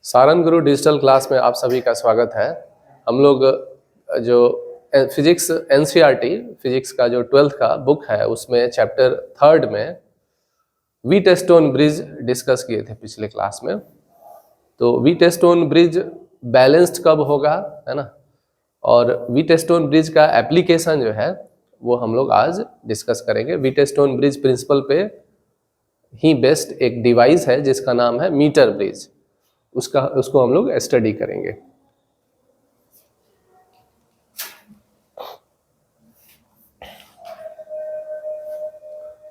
सारंग गुरु digital class में आप सभी का स्वागत है। हम लोग जो फिजिक्स एनसीईआरटी फिजिक्स का जो 12th का बुक है उसमें चैप्टर 3 में व्हीटस्टोन ब्रिज डिस्कस किए थे पिछले क्लास में। तो व्हीटस्टोन ब्रिज बैलेंस्ड कब होगा, है ना, और व्हीटस्टोन ब्रिज का एप्लीकेशन जो है वो हम लोग आज डिस्कस करेंगे। व्हीटस्टोन ब्रिज प्रिंसिपल पे ही बेस्ड एक डिवाइस है जिसका नाम है मीटर ब्रिज, उसको हम लोग स्टडी करेंगे।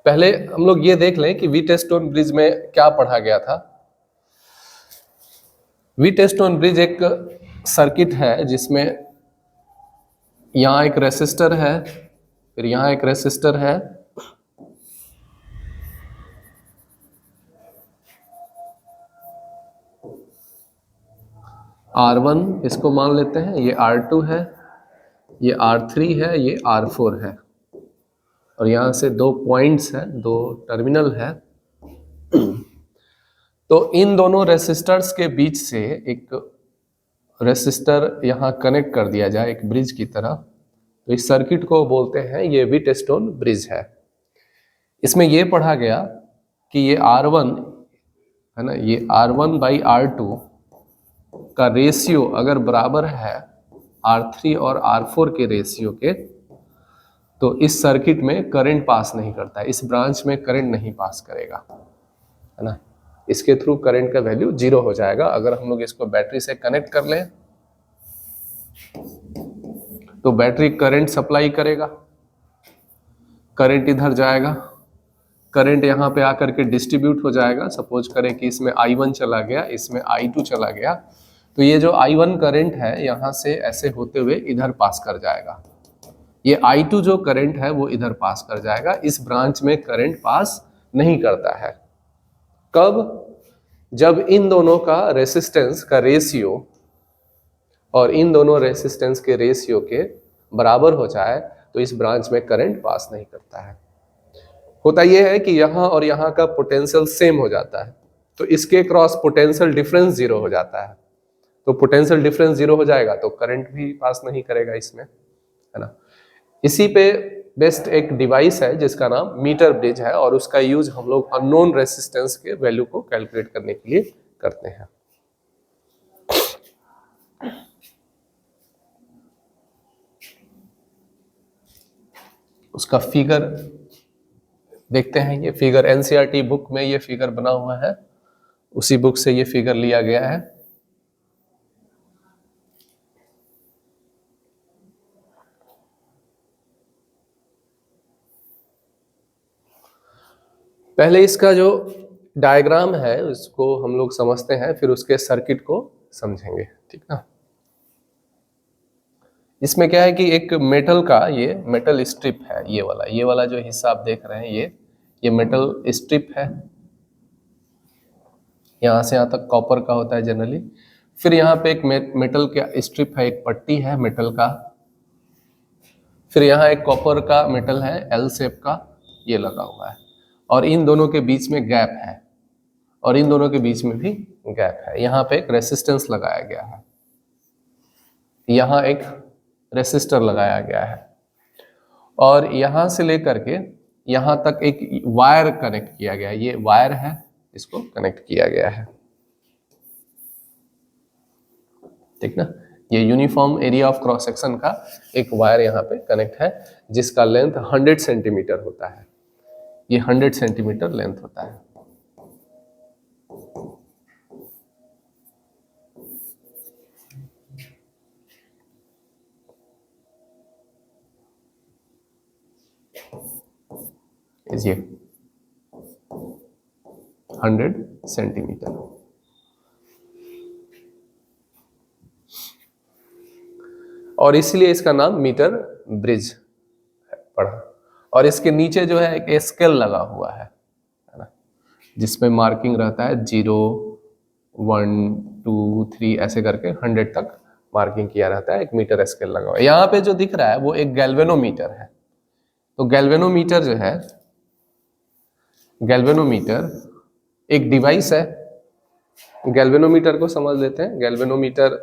पहले हम लोग ये देख लें कि व्हीटस्टोन ब्रिज में क्या पढ़ा गया था। व्हीटस्टोन ब्रिज एक सर्किट है जिसमें यहाँ एक रेसिस्टर है, फिर यहाँ एक रेसिस्टर है, R1 इसको मान लेते हैं, ये R2 है, ये R3 है, ये R4 है, और यहाँ से दो पॉइंट्स हैं, दो टर्मिनल है। तो इन दोनों रेसिस्टर्स के बीच से एक रेसिस्टर यहाँ कनेक्ट कर दिया जाए एक ब्रिज की तरह, तो इस सर्किट को बोलते हैं ये व्हीटस्टोन ब्रिज है। इसमें ये पढ़ा गया कि ये R1 है ना, ये R1 बाई R2 का रेशियो अगर बराबर है R3 और R4 के रेशियो के, तो इस सर्किट में करंट पास नहीं करता है, इस ब्रांच में करंट नहीं पास करेगा, है ना। इसके थ्रू करंट का वैल्यू 0 हो जाएगा। अगर हम लोग इसको बैटरी से कनेक्ट कर लें तो बैटरी करंट सप्लाई करेगा, करंट इधर जाएगा, करंट यहाँ पे आकर के डिस्ट्रीब्यूट हो जाएगा। सपोज करें कि इसमें I1 चला गया, इसमें I2 चला गया, तो ये जो I1 करंट है यहाँ से ऐसे होते हुए इधर पास कर जाएगा, ये I2 जो करंट है वो इधर पास कर जाएगा। इस ब्रांच में करंट पास नहीं करता है। कब? जब इन दोनों का रेसिस्टेंस का रेशियो और इन दोनों रेसिस्टेंस के रेशियो के बराबर हो जाए तो इस ब्रांच में करंट पास नहीं करता है। होता यह है कि यहाँ और यहाँ का पोटेंशियल सेम हो जाता है, तो इसके क्रॉस पोटेंशियल डिफरेंस 0 हो जाता है। तो पोटेंशियल डिफरेंस 0 हो जाएगा तो करंट भी पास नहीं करेगा इसमें, है ना। इसी पे बेस्ट एक डिवाइस है जिसका नाम मीटर ब्रिज है, और उसका यूज हम लोग अननोन रेसिस्टेंस के वैल्यू को कैलकुलेट करने के लिए करते हैं। उसका फिगर देखते हैं। ये फिगर एनसीईआरटी बुक में ये फिगर बना हुआ है, उसी बुक से ये फिगर लिया गया है। पहले इसका जो डायग्राम है उसको हम लोग समझते हैं, फिर उसके सर्किट को समझेंगे, ठीक ना। इसमें क्या है कि एक मेटल का ये मेटल स्ट्रिप है, ये वाला जो हिस्सा आप देख रहे हैं ये मेटल स्ट्रिप है। यहाँ से यहाँ तक कॉपर का होता है जनरली। फिर यहाँ पे एक मेटल का स्ट्रिप है, एक पट्टी है मेटल का। फिर यहाँ एक कॉपर का मेटल है एल शेप का, ये लगा हुआ है, और इन दोनों के बीच में गैप है, और इन दोनों के बीच में भी गैप है। यहाँ पे एक रेसिस्टेंस लगाया गया है, यहाँ एक रेसिस्टर लगाया गया है, और यहाँ से लेकर के यहाँ तक एक वायर कनेक्ट किया गया है। ये वायर है, इसको कनेक्ट किया गया है, ठीक ना। ये uniform area of cross section का एक वायर यहाँ पे कनेक्ट है, जिसका लेंथ 100 सेंटीमीटर होता है। ये 100 सेंटीमीटर लेंथ होता है। ये 100 सेंटीमीटर। और इसलिए इसका नाम मीटर ब्रिज पड़ा। और इसके नीचे जो है एक स्केल लगा हुआ है ना, जिसमें मार्किंग रहता है 0, 1, 2, 3 ऐसे करके 100 तक मार्किंग किया रहता है। एक मीटर स्केल लगा हुआ है। यहाँ पे जो दिख रहा है वो एक गैल्वेनोमीटर है। तो गैल्वेनोमीटर जो है, गैल्वेनोमीटर एक डिवाइस है गैल्वेनोमीटर को समझ लेते हैं। गैल्वेनोमीटर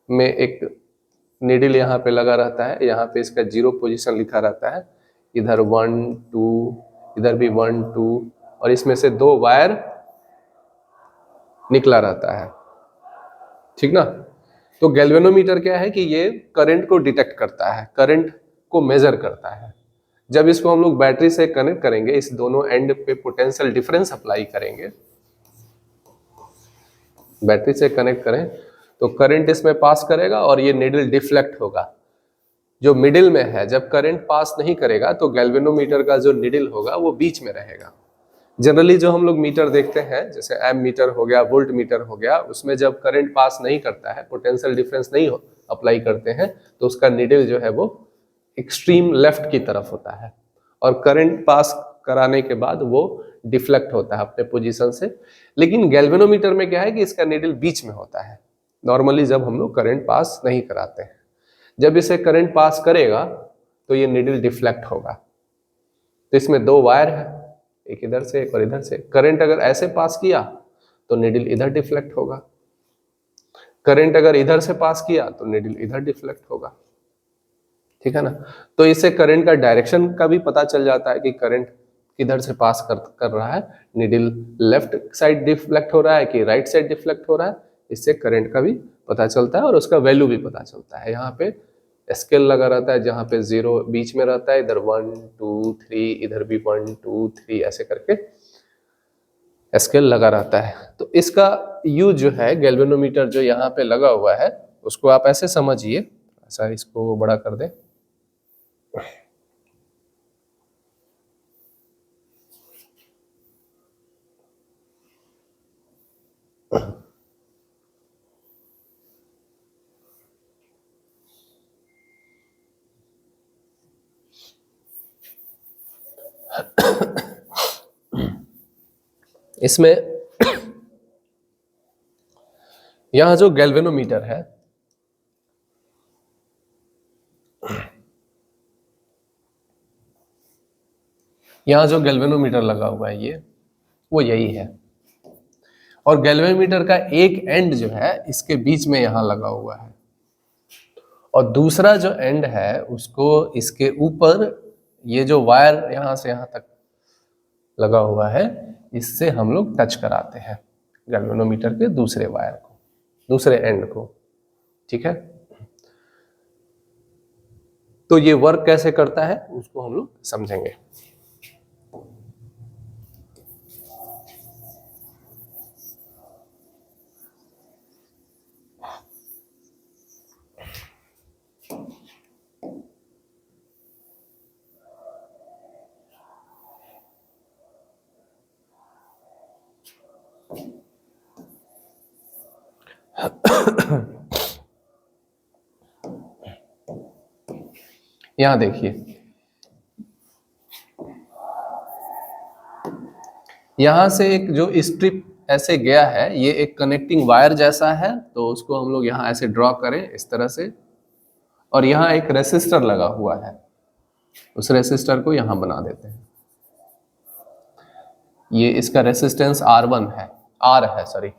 में एक नीडल यहाँ पे लगा रहता है, यहाँ पे इसका 0 पोजीशन लिखा रहता है, इधर 1 2, इधर भी 1 2, और इसमें से 2 वायर निकला रहता है, ठीक ना। तो गैल्वेनोमीटर क्या है कि ये करंट को डिटेक्ट करता है, करंट को मेजर करता है। जब इसको हम लोग बैटरी से कनेक्ट करेंगे, इस दोनों एंड पे पोटेंशियल डिफरेंस अप्लाई करेंगे, बैटरी से कनेक्ट करें तो करंट इसमें पास करेगा और ये नीडल डिफ्लेक्ट होगा। जो मिडिल में है, जब करंट पास नहीं करेगा तो गैल्वेनोमीटर का जो नीडल होगा वो बीच में रहेगा। जनरली जो हम लोग मीटर देखते हैं, जैसे एम मीटर हो गया, वोल्ट मीटर हो गया, उसमें जब करंट पास नहीं करता है, पोटेंशियल डिफरेंस नहीं अप्लाई करते हैं, तो उसका नीडल जो है वो एक्सट्रीम लेफ्ट की तरफ होता है, और करंट पास कराने के बाद वो डिफ्लेक्ट होता है अपने पोजीशन से। लेकिन गैल्वेनोमीटर में क्या है कि इसका नीडल बीच में होता है नॉर्मली, जब हम लोग करंट पास नहीं कराते हैं। जब इसे करंट पास करेगा तो ये नीडल डिफ्लेक्ट होगा। तो इसमें 2 वायर है, एक इधर से एक और इधर से। करंट अगर ऐसे पास किया तो नीडल इधर डिफ्लेक्ट होगा, करंट अगर इधर से पास किया तो नीडल इधर डिफ्लेक्ट होगा, ठीक है ना। तो इससे करंट का डायरेक्शन का भी पता चल जाता है कि करंट किधर से पास कर रहा है, नीडल लेफ्ट साइड डिफ्लेक्ट हो रहा है कि राइट साइड डिफ्लेक्ट हो रहा है। इससे करंट का भी पता चलता है और उसका वैल्यू भी पता चलता है। यहाँ पे स्केल लगा रहता है, जहाँ पे 0 बीच में रहता है, इधर 1 2 3, इधर भी 1 2 3 ऐसे करके स्केल लगा रहता है। तो इसका यूज जो है, गैल्वेनोमीटर जो यहाँ पे लगा हुआ है, उसको आप ऐसे समझिए, ऐसा इसको बड़ा कर दें। इसमें यहां जो गैल्वेनोमीटर है, यहां जो गैल्वेनोमीटर लगा हुआ है ये वो यही है, और गैल्वेनोमीटर का एक एंड जो है इसके बीच में यहां लगा हुआ है, और दूसरा जो एंड है उसको इसके ऊपर ये जो वायर यहां से यहां तक लगा हुआ है, इससे हम लोग टच कराते हैं गैल्वेनोमीटर के दूसरे वायर को, दूसरे एंड को, ठीक है। तो ये वर्क कैसे करता है उसको हम लोग समझेंगे। यहां देखिए, यहां से एक जो स्ट्रिप ऐसे गया है, ये एक कनेक्टिंग वायर जैसा है, तो उसको हम लोग यहां ऐसे ड्रॉ करें इस तरह से, और यहां एक रेसिस्टर लगा हुआ है, उस रेसिस्टर को यहां बना देते हैं। ये इसका रेसिस्टेंस R1 है, R है सॉरी,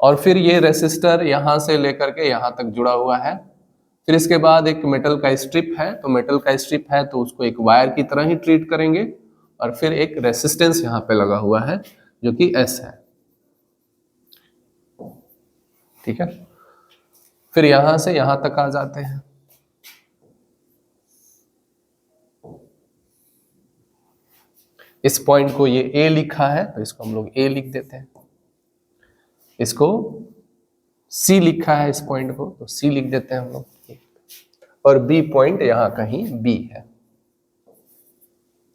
और फिर ये रेसिस्टर यहां से लेकर के यहां तक जुड़ा हुआ है। फिर इसके बाद एक मेटल का स्ट्रिप है, तो मेटल का स्ट्रिप है तो उसको एक वायर की तरह ही ट्रीट करेंगे, और फिर एक रेसिस्टेंस यहाँ पे लगा हुआ है जो कि S है, ठीक है। फिर यहां से यहां तक आ जाते हैं। इस पॉइंट को ये A लिखा है तो इसको हम लोग A लिख देते हैं, इसको C लिखा है इस पॉइंट को तो C लिख देते हैं हम लोग, और B पॉइंट यहां कहीं B है,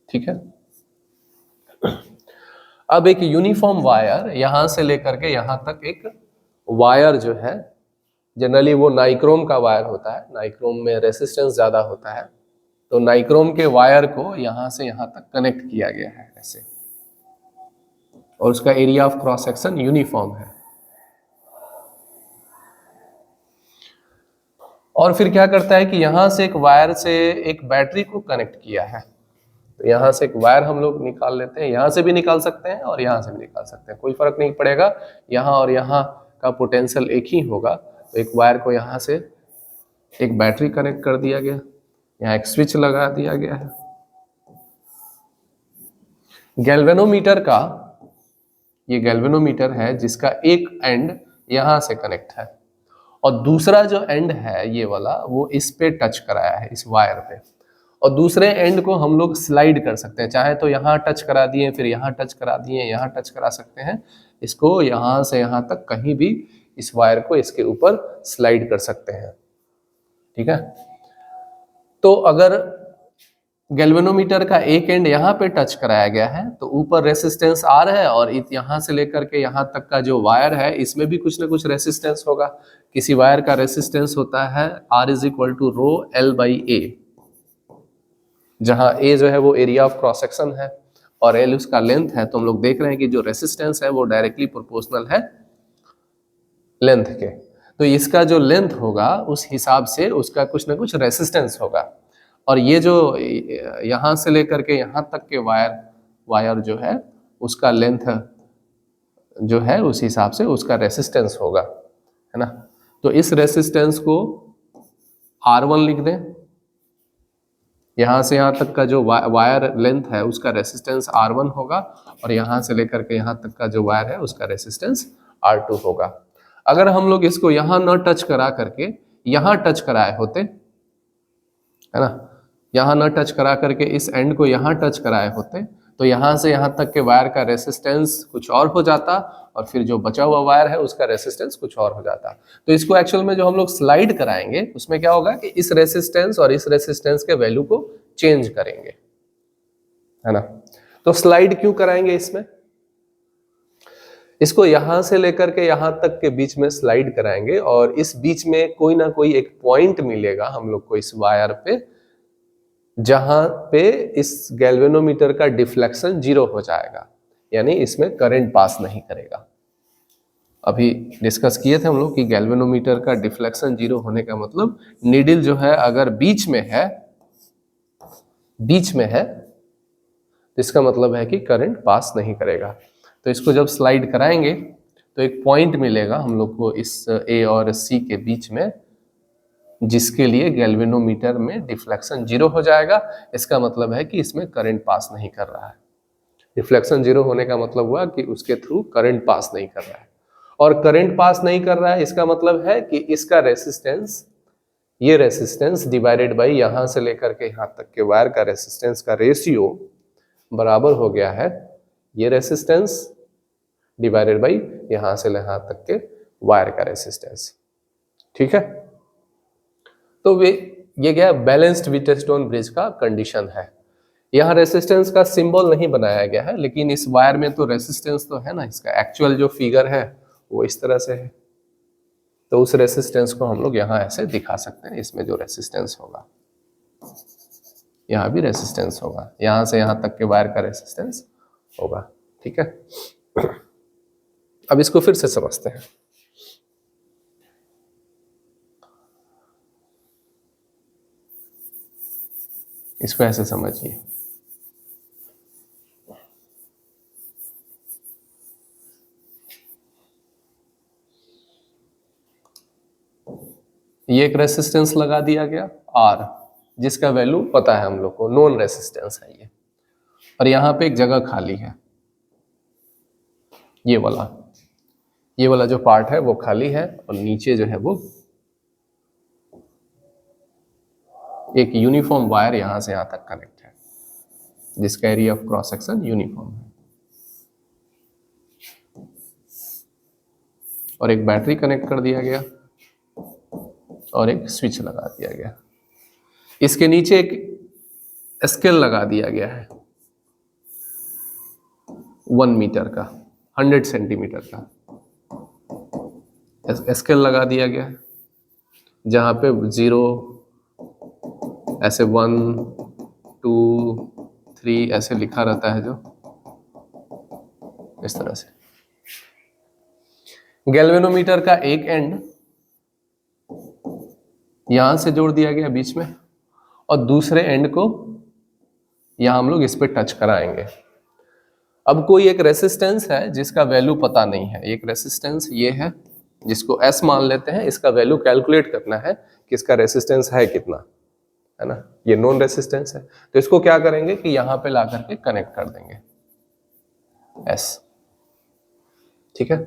ठीक है। अब एक यूनिफॉर्म वायर यहां से लेकर के यहां तक एक वायर जो है, जनरली वो नाइक्रोम का वायर होता है, नाइक्रोम में रेसिस्टेंस ज्यादा होता है, तो नाइक्रोम के वायर को यहां से यहां तक कनेक्ट किया गया है ऐसे, और उसका area of cross section uniform है। और फिर क्या करता है कि यहां से एक वायर से एक बैटरी को कनेक्ट किया है, तो यहाँ से एक वायर हम लोग निकाल लेते हैं, यहाँ से भी निकाल सकते हैं और यहाँ से भी निकाल सकते हैं, कोई फर्क नहीं पड़ेगा, यहाँ और यहाँ का पोटेंशियल एक ही होगा। तो एक वायर को यहाँ से एक बैटरी कनेक्ट कर दिया गया, यहाँ एक स्विच लगा दिया गया है। गैल्वेनोमीटर का, ये गैल्वेनोमीटर है जिसका एक एंड यहाँ से कनेक्ट है और दूसरा जो एंड है ये वाला वो इस पे टच कराया है, इस वायर पे, और दूसरे एंड को हम लोग स्लाइड कर सकते हैं, चाहे तो यहाँ टच करा दिए, फिर यहाँ टच करा दिए, यहाँ टच करा सकते हैं, इसको यहाँ से यहाँ तक कहीं भी इस वायर को इसके ऊपर स्लाइड कर सकते हैं। ठीक है, तो अगर गैल्वेनोमीटर का एक एंड यहाँ पे टच कराया गया है तो ऊपर रेसिस्टेंस R है और यहाँ से लेकर के यहाँ तक का जो वायर है इसमें भी कुछ ना कुछ रेसिस्टेंस होगा। किसी वायर का रेसिस्टेंस होता है R is equal to rho L by A, जहाँ A जो है वो एरिया ऑफ क्रॉस सेक्शन है और L उसका लेंथ है। तो हम लोग देख रहे हैं कि जो रेसिस्टेंस है वो डायरेक्टली प्रोपोर्शनल है लेंथ के, तो इसका जो लेंथ होगा उस हिसाब से उसका कुछ ना कुछ रेसिस्टेंस होगा। और ये जो यहाँ से लेकर के यहाँ तक के वायर जो है उसका लेंथ जो है उस हिसाब से उसका रेसिस्टेंस होगा, है ना। तो इस रेसिस्टेंस को R1 लिख दें, यहाँ से यहाँ तक का जो वायर लेंथ है उसका रेसिस्टेंस R1 होगा और यहाँ से लेकर के यहाँ तक का जो वायर है उसका रेसिस्टेंस R2 होगा। अगर हम लोग इसको यहाँ न टच करा करके यहाँ टच कराए होते, है ना, यहाँ न टच करा करके इस एंड को यहाँ टच कराए होते तो यहाँ से यहाँ तक के वायर का रेसिस्टेंस कुछ और हो जाता और फिर जो बचा हुआ वायर है उसका रेसिस्टेंस कुछ और हो जाता। तो इसको एक्चुअल में जो हम लोग स्लाइड कराएंगे उसमें क्या होगा कि इस रेसिस्टेंस और इस रेसिस्टेंस के वैल्यू को चेंज करेंगे, है ना। तो स्लाइड क्यों कराएंगे इसमें, इसको यहां से लेकर के यहां तक के बीच में स्लाइड कराएंगे और इस बीच में कोई ना कोई एक पॉइंट मिलेगा हम लोग को इस वायर पे, जहां पे इस गैल्वेनोमीटर का डिफ्लेक्शन 0 हो जाएगा, यानी इसमें करंट पास नहीं करेगा। अभी डिस्कस किए थे हम लोग कि गैल्वेनोमीटर का डिफ्लेक्शन 0 होने का मतलब नीडल जो है अगर बीच में है तो इसका मतलब है कि करंट पास नहीं करेगा। तो इसको जब स्लाइड कराएंगे तो एक पॉइंट मिलेगा हम लोग को इस A और C के बीच में, जिसके लिए गैल्वेनोमीटर में डिफ्लेक्शन 0 हो जाएगा। इसका मतलब है कि इसमें करंट पास नहीं कर रहा है। डिफ्लेक्शन 0 होने का मतलब हुआ कि उसके थ्रू करंट पास नहीं कर रहा है, और करंट पास नहीं कर रहा है इसका मतलब है कि इसका रेसिस्टेंस, ये रेसिस्टेंस डिवाइडेड बाई यहाँ से लेकर के यहाँ तक के वायर का रेसिस्टेंस का रेशियो बराबर हो गया है ये रेसिस्टेंस डिवाइडेड बाई यहाँ से यहाँ तक के वायर का रेसिस्टेंस। ठीक है, तो ये क्या बैलेंस्ड व्हीटस्टोन ब्रिज का कंडीशन है। यहाँ रेसिस्टेंस का सिंबल नहीं बनाया गया है, लेकिन इस वायर में तो रेसिस्टेंस तो है ना, इसका एक्चुअल जो फिगर है वो इस तरह से है। तो उस रेसिस्टेंस को हम लोग यहाँ ऐसे दिखा सकते हैं, इसमें जो रेसिस्टेंस होगा यहाँ भी रेसिस्टेंस होगा, यहाँ से यहाँ तक के वायर का रेसिस्टेंस होगा। ठीक है, अब इसको फिर से समझते हैं। इसको ऐसे समझिए, ये एक रेसिस्टेंस लगा दिया गया R, जिसका वैल्यू पता है हम लोग को, नॉन रेसिस्टेंस है ये, और यहाँ पे एक जगह खाली है, ये वाला जो पार्ट है वो खाली है, और नीचे जो है वो एक यूनिफॉर्म वायर यहाँ से यहाँ तक कनेक्ट है, जिसका area of cross section uniform है, और एक बैटरी कनेक्ट कर दिया गया और एक स्विच लगा दिया गया। इसके नीचे एक स्केल लगा दिया गया है 1 मीटर का, 100 सेंटीमीटर का स्केल लगा दिया गया है, जहां पे 0 ऐसे 1 2 3 ऐसे लिखा रहता है, जो इस तरह से। गैल्वेनोमीटर का एक एंड यहां से जोड़ दिया गया बीच में, और दूसरे एंड को यहाँ हम लोग इस पे टच कराएंगे। अब कोई एक रेसिस्टेंस है जिसका वैल्यू पता नहीं है, एक रेसिस्टेंस ये है जिसको S मान लेते हैं, इसका वैल्यू कैलकुलेट करना है कि इसका रेसिस्टेंस है कितना, है ना, ये नॉन रेसिस्टेंस है। तो इसको क्या करेंगे कि यहां पे ला करके कनेक्ट कर देंगे S, ठीक है।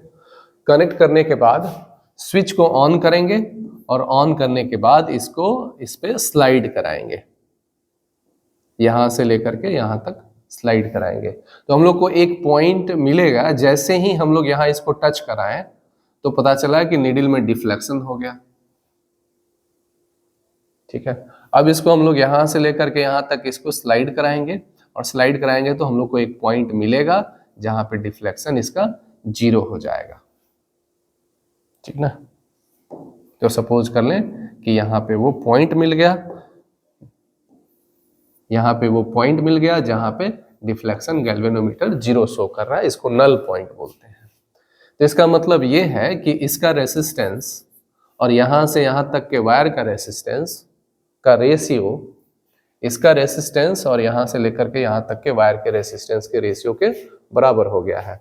कनेक्ट करने के बाद स्विच को ऑन करेंगे और ऑन करने के बाद इसको इस पे स्लाइड कराएंगे, यहां से लेकर के यहां तक स्लाइड कराएंगे। तो हम लोग को एक पॉइंट मिलेगा, जैसे ही हम लोग यहां इसको टच कराएं तो पता चला कि नीडल में डिफ्लेक्शन हो गया, ठीक है। अब इसको हम लोग यहां से लेकर के यहां तक इसको स्लाइड कराएंगे, और स्लाइड कराएंगे तो हम लोग को एक पॉइंट मिलेगा जहां पे डिफ्लेक्शन इसका 0 हो जाएगा, ठीक ना। तो सपोज कर लें कि यहां पे वो पॉइंट मिल गया, यहां पे वो पॉइंट मिल गया जहां पे डिफ्लेक्शन गैल्वेनोमीटर 0 शो कर रहा है, इसको नल पॉइंट बोलते हैं। तो इसका मतलब ये है कि इसका रेसिस्टेंस और यहां से यहां तक के वायर का रेसिस्टेंस का रेशियो, इसका रेसिस्टेंस और यहां से लेकर के यहां तक के वायर के रेसिस्टेंस के रेशियो के बराबर हो गया है।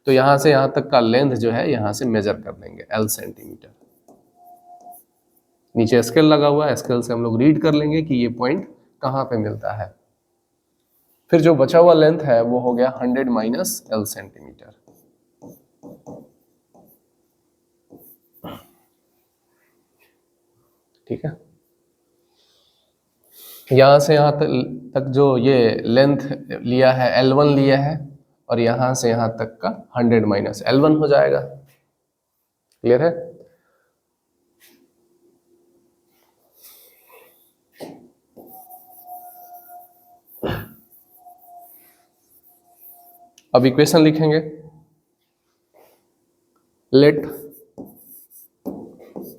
तो यहां से यहां तक का लेंथ जो है यहां से मेजर कर लेंगे L सेंटीमीटर। नीचे स्केल लगा हुआ है, स्केल से हम लोग रीड कर लेंगे कि ये पॉइंट कहां पे मिलता है। फिर जो बचा हुआ लेंथ है वो हो गया 100 माइनस L सेंटीमीटर, ठीक है। यहां से यहां तक जो ये लेंथ लिया है L1 लिया है, और यहां से यहां तक का 100 माइनस L1 हो जाएगा। क्लियर है। अब इक्वेशन लिखेंगे, let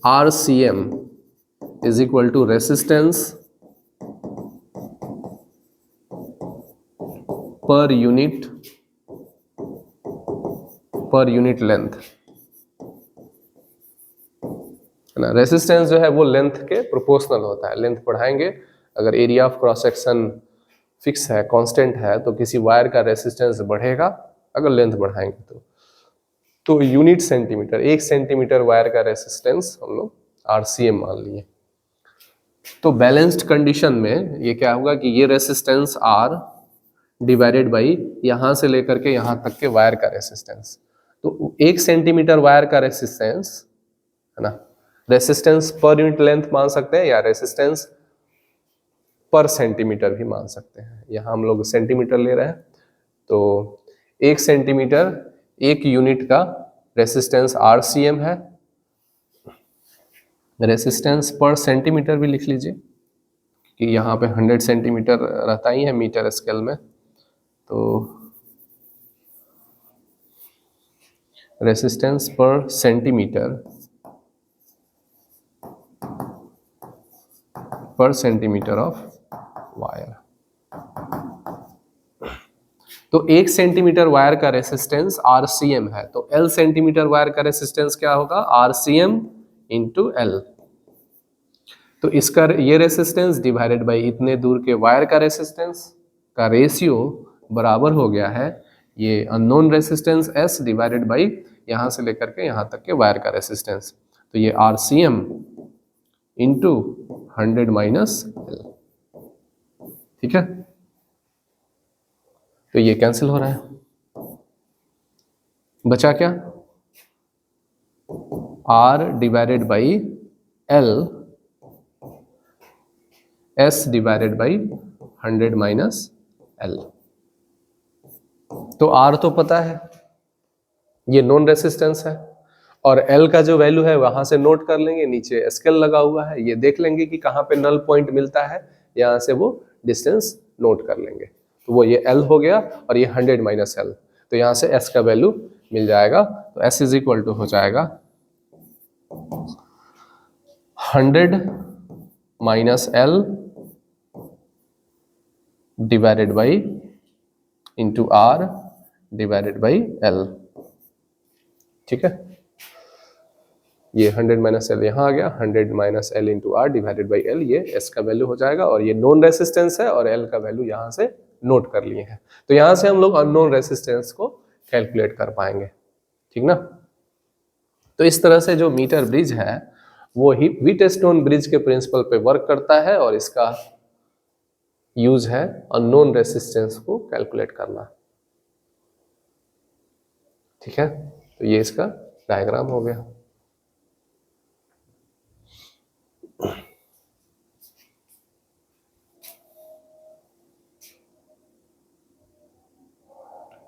RCM is equal to resistance per unit length, है ना। रेसिस्टेंस जो है वो लेंथ के प्रोपोर्शनल होता है, लेंथ बढ़ाएंगे, अगर area of cross section fix है, कांस्टेंट है, तो किसी वायर का रेसिस्टेंस बढ़ेगा अगर लेंथ बढ़ाएंगे तो यूनिट सेंटीमीटर, 1 सेंटीमीटर वायर का रेसिस्टेंस हम लोग RCM मान लिए। तो बैलेंस्ड कंडीशन में ये क्या होगा कि ये रेसिस्टेंस R डिवाइडेड बाई यहां से लेकर के यहां तक के वायर का रेसिस्टेंस, तो 1 सेंटीमीटर वायर का रेसिस्टेंस, है ना, रेसिस्टेंस पर यूनिट लेंथ मान सकते हैं या रेसिस्टेंस पर सेंटीमीटर भी मान सकते हैं। यहाँ हम लोग सेंटीमीटर ले रहे हैं, तो 1 सेंटीमीटर 1 यूनिट का रेसिस्टेंस RCM है। रेसिस्टेंस पर सेंटीमीटर भी लिख लीजिए कि यहाँ पे 100 सेंटीमीटर रहता ही है मीटर स्केल में, तो रेसिस्टेंस पर सेंटीमीटर ऑफ वायर। तो 1 सेंटीमीटर वायर का रेसिस्टेंस RCM है, तो L सेंटीमीटर वायर का रेसिस्टेंस क्या होगा, RCM इंटू L। तो इसका ये रेसिस्टेंस डिवाइडेड बाई इतने दूर के वायर का रेसिस्टेंस का रेशियो बराबर हो गया है ये unknown resistance S divided by यहां से लेकर के यहां तक के वायर का रेसिस्टेंस। तो ये RCM इंटू 100 माइनस L, ठीक है। तो ये कैंसिल हो रहा है, बचा क्या, R divided by L S divided by 100 minus L। तो R तो पता है, ये नॉन रेसिस्टेंस है, और L का जो वैल्यू है वहां से नोट कर लेंगे, नीचे स्केल लगा हुआ है, ये देख लेंगे कि कहां पे नल पॉइंट मिलता है, यहां से वो डिस्टेंस नोट कर लेंगे। तो वो ये L हो गया और ये 100 माइनस L, तो यहां से S का वैल्यू मिल जाएगा। तो S इज इक्वल टू हो जाएगा 100 minus L divided by into R divided by L, ठीक है। ये 100 माइनस L यहाँ आ गया, 100 minus L into R divided by L, ये S का वैल्यू हो जाएगा, और ये नॉन रेसिस्टेंस है और L का वैल्यू यहाँ से नोट कर लिए हैं। तो यहां से हम लोग अननोन रेसिस्टेंस को कैलकुलेट कर पाएंगे, ठीक ना। तो इस तरह से जो मीटर ब्रिज है वो ही व्हीटस्टोन ब्रिज के प्रिंसिपल पे वर्क करता है और इसका यूज है अननोन रेसिस्टेंस को कैलकुलेट करना, ठीक है। तो ये इसका डायग्राम हो गया।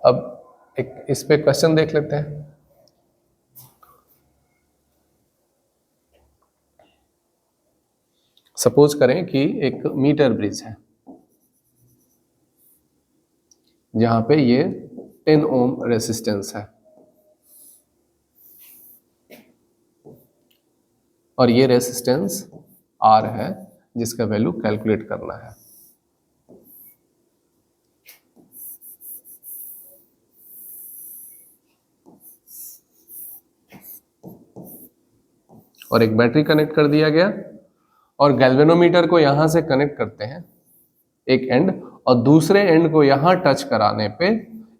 अब एक इस पे क्वेश्चन देख लेते हैं। सपोज करें कि एक मीटर ब्रिज है जहां पे ये 10 ओम रेसिस्टेंस है और ये रेसिस्टेंस R है जिसका वैल्यू कैलकुलेट करना है। और एक बैटरी कनेक्ट कर दिया गया और गैल्वेनोमीटर को यहां से कनेक्ट करते हैं एक एंड, और दूसरे एंड को यहां टच कराने पे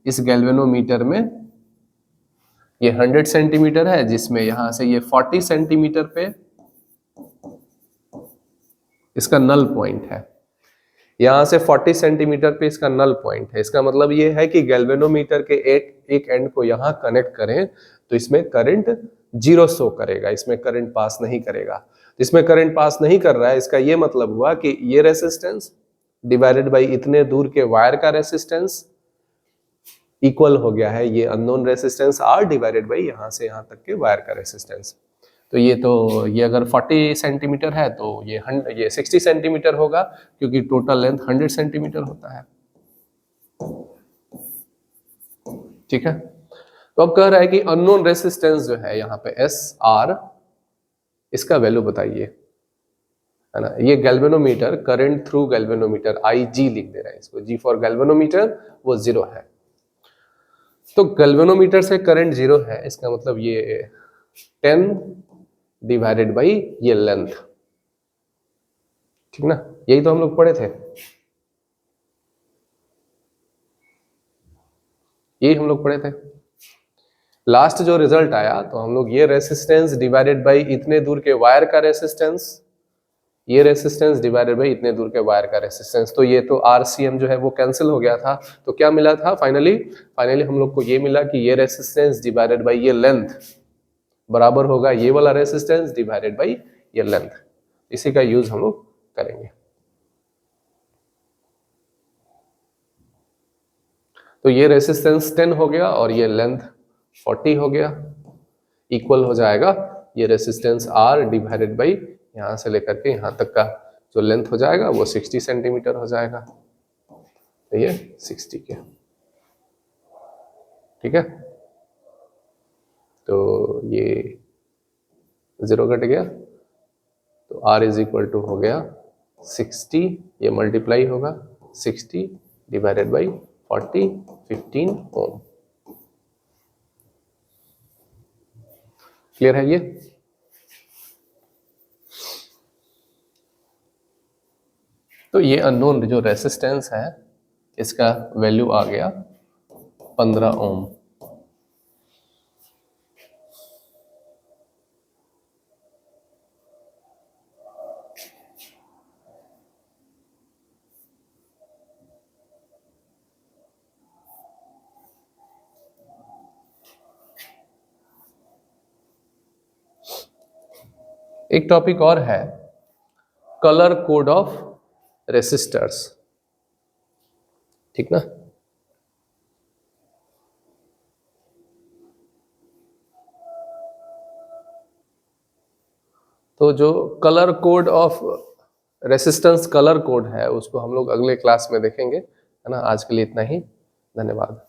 इस गैल्वेनोमीटर में ये 100 सेंटीमीटर है जिसमें यहां से ये 40 सेंटीमीटर पे इसका नल पॉइंट है, यहां से 40 सेंटीमीटर पे इसका नल पॉइंट है। इसका मतलब ये है कि गैल्वेनोमीटर के एक एंड को यहां कनेक्ट करें तो इसमें करंट 0 शो करेगा, इसमें करंट पास नहीं करेगा। इसमें करंट पास नहीं कर रहा है, इसका ये मतलब हुआ कि ये रेसिस्टेंस डिवाइडेड बाई इतने दूर के वायर का रेसिस्टेंस इक्वल हो गया है ये unknown resistance R divided by यहां से यहां तक के वायर का रेसिस्टेंस। तो ये अगर 40 सेंटीमीटर है तो ये 60 सेंटीमीटर होगा क्योंकि टोटल लेंथ 100 सेंटीमीटर होता है, ठीक है। तो अब कह रहा है कि अननोन रेसिस्टेंस जो है यहाँ पे SR, इसका वैल्यू बताइए, है ना। ये galvanometer current through galvanometer IG लिख दे रहा है इसको, G फॉर गैल्वेनोमीटर वो 0 है। तो गैल्वेनोमीटर से करंट 0 है, इसका मतलब ये 10 डिवाइडेड बाई ये लेंथ, ठीक ना। यही तो हम लोग पढ़े थे, यही हम लोग पढ़े थे। लास्ट जो रिजल्ट आया तो हम लोग ये रेसिस्टेंस डिवाइडेड बाई इतने दूर के वायर का रेसिस्टेंस, ये रेसिस्टेंस डिवाइडेड बाई इतने दूर के वायर का रेसिस्टेंस, तो ये तो RCM जो है वो कैंसिल हो गया था। तो क्या मिला था फाइनली हम लोग को ये मिला कि ये रेसिस्टेंस डिवाइडेड बाई ये लेंथ बराबर होगा ये वाला रेसिस्टेंस डिवाइडेड बाई ये लेंथ। इसी का यूज हम लोग करेंगे। तो ये रेसिस्टेंस 10 हो गया और ये लेंथ 40 हो गया, इक्वल हो जाएगा ये रेसिस्टेंस R डिवाइडेड बाई यहां से लेकर के यहां तक का जो लेंथ हो जाएगा वो 60 सेंटीमीटर हो जाएगा। तो ये 60 के, ठीक है। तो ये 0 घट गया तो R इज इक्वल टू हो गया 60, ये मल्टीप्लाई होगा 60 डिवाइडेड बाई 40, 15 ओम। क्लियर है ये। तो ये अननोन जो रेसिस्टेंस है इसका वैल्यू आ गया 15 ओम। एक टॉपिक और है कलर कोड ऑफ रेसिस्टर्स, ठीक ना। तो जो colour code of resistance colour code है उसको हम लोग अगले क्लास में देखेंगे, है ना। आज के लिए इतना ही, धन्यवाद।